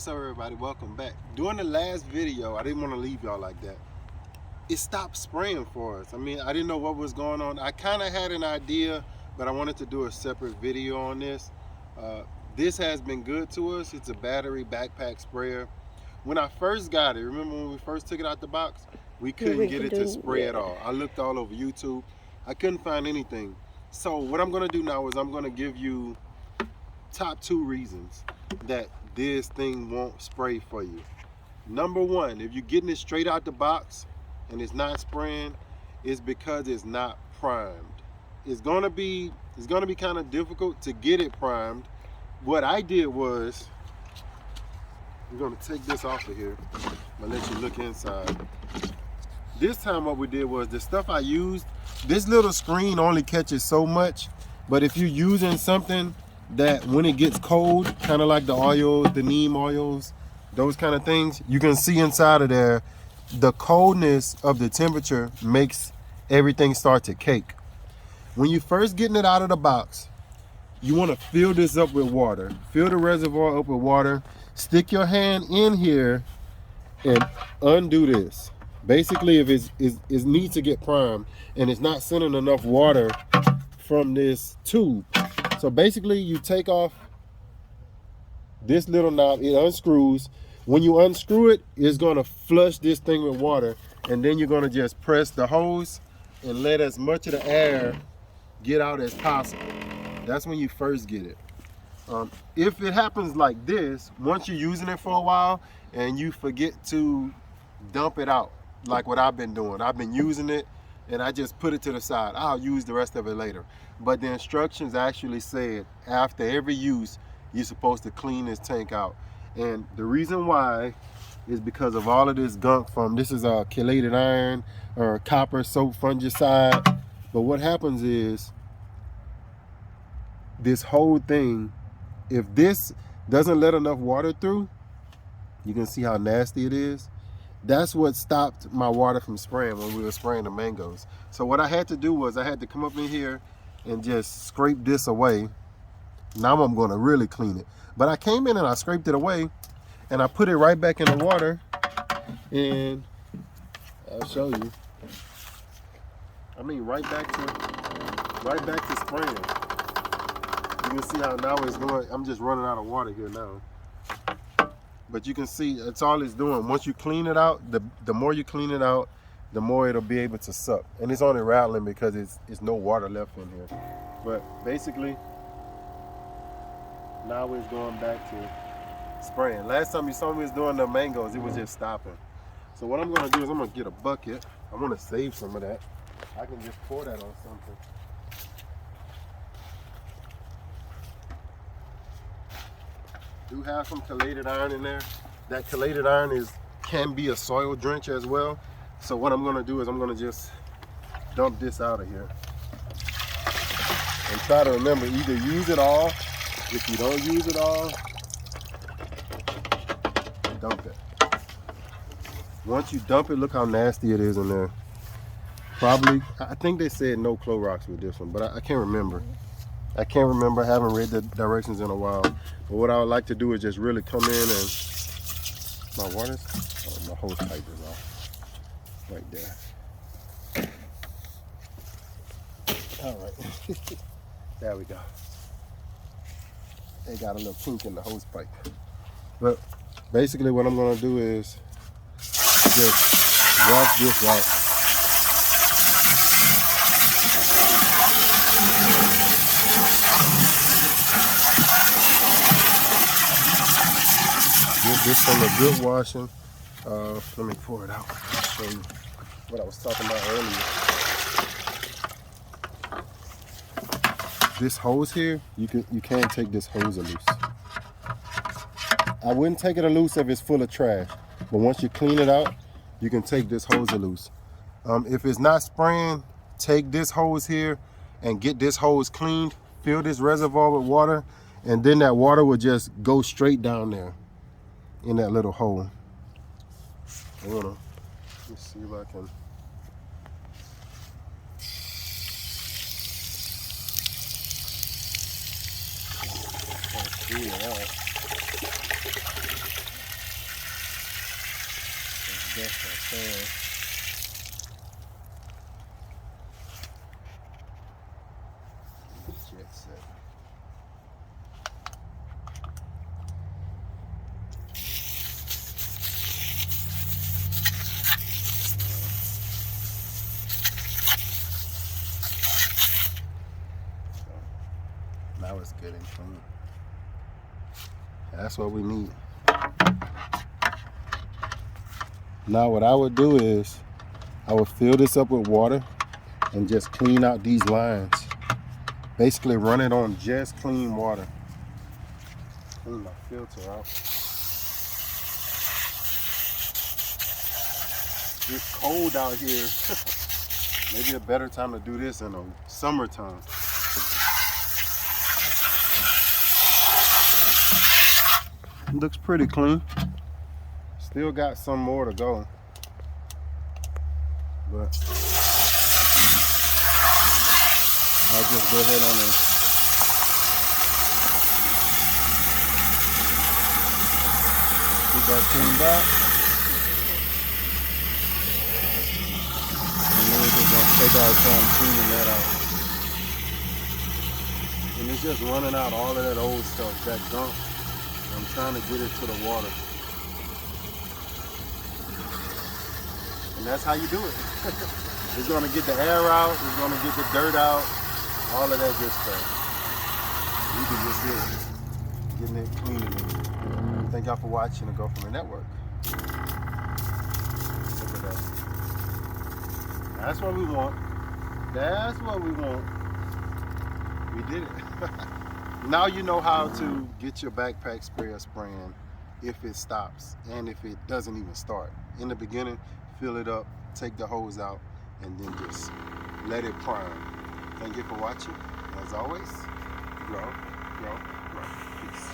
What's up, everybody? Welcome back. During the last video, I didn't want to leave y'all like that. It stopped spraying for us. I mean, I didn't know what was going on. I kind of had an idea, but I wanted to do a separate video on this. This has been good to us. It's a battery backpack sprayer. When I first got it, remember when we first took it out the box? We couldn't get it to spray at all. I looked all over YouTube. I couldn't find anything. So what I'm going to do now is I'm going to give you top 2 reasons that this thing won't spray for you. Number 1, if you're getting it straight out the box and it's not spraying, it's because it's not primed. It's gonna be kind of difficult to get it primed. What I did was, we're gonna take this off of here. I'm gonna let you look inside. This time what we did was, the stuff I used, this little screen only catches so much, but if you're using something that when it gets cold, kind of like the oils, the neem oils, those kind of things, you can see inside of there, the coldness of the temperature makes everything start to cake. When you first getting it out of the box, you want to fill this up with water. Fill the reservoir up with water. Stick your hand in here and undo this. Basically, if it needs to get primed and it's not sending enough water from this tube. So basically, you take off this little knob, it unscrews. When you unscrew it, it's gonna flush this thing with water, and then you're gonna just press the hose and let as much of the air get out as possible. That's when you first get it. If it happens like this, once you're using it for a while and you forget to dump it out, like what I've been doing. I've been using it and I just put it to the side. I'll use the rest of it later. But the instructions actually said after every use, you're supposed to clean this tank out. And the reason why is because of all of this gunk from, this is a chelated iron or copper soap fungicide. But what happens is, this whole thing, if this doesn't let enough water through, you can see how nasty it is. That's what stopped my water from spraying when we were spraying the mangoes. So what I had to do was I had to come up in here and just scrape this away. Now I'm gonna really clean it. But I came in and I scraped it away and I put it right back in the water, and I'll show you. I mean, right back to spraying. You can see how now it's going. I'm just running out of water here now. But you can see that's all it's doing. Once you clean it out, the more you clean it out, the more it'll be able to suck. And it's only rattling because it's no water left in here. But basically, now it's going back to spraying. Last time you saw me was doing the mangoes, it was just stopping. So what I'm gonna do is I'm gonna get a bucket. I wanna save some of that. I can just pour that on something. Do have some chelated iron in there. That chelated iron can be a soil drench as well. So what I'm gonna do is I'm gonna just dump this out of here. And try to remember, either use it all. If you don't use it all, dump it. Once you dump it, look how nasty it is in there. Probably, I think they said no Clorox with this one, but I can't remember. I can't remember, I haven't read the directions in a while. But what I would like to do is just really come in and, my my hose pipe is off. Right there. All right, there we go. They got a little kink in the hose pipe. But basically what I'm gonna do is just wash this out. Give this one a good washing. Let me pour it out. I'll show you what I was talking about earlier. This hose here, you can't take this hose loose. I wouldn't take it loose if it's full of trash, but once you clean it out, you can take this hose loose. If it's not spraying, take this hose here and get this hose cleaned. Fill this reservoir with water, and then that water will just go straight down there in that little hole. Let me see if I can. clean it out. best I can. Jet set. Now it's good and clean. That's what we need. Now what I would do is I would fill this up with water and just clean out these lines. Basically run it on just clean water. Clean my filter out. It's cold out here. Maybe a better time to do this in the summertime. It looks pretty clean. Still got some more to go. But I'll just go ahead on and get that cleaned out. And then we're just gonna take our time cleaning that out. And it's just running out all of that old stuff, that gunk. I'm trying to get it to the water. And that's how you do it. It's gonna get the air out, it's gonna get the dirt out, all of that good stuff. You can just hear it, getting it, cleaning it. Thank y'all for watching the Go From It Network. Look at that. That's what we want. That's what we want. We did it. Now you know how to get your backpack sprayer spraying if it stops and if it doesn't even start. In the beginning, fill it up, take the hose out, and then just let it prime. Thank you for watching. As always, grow, grow, grow. Peace.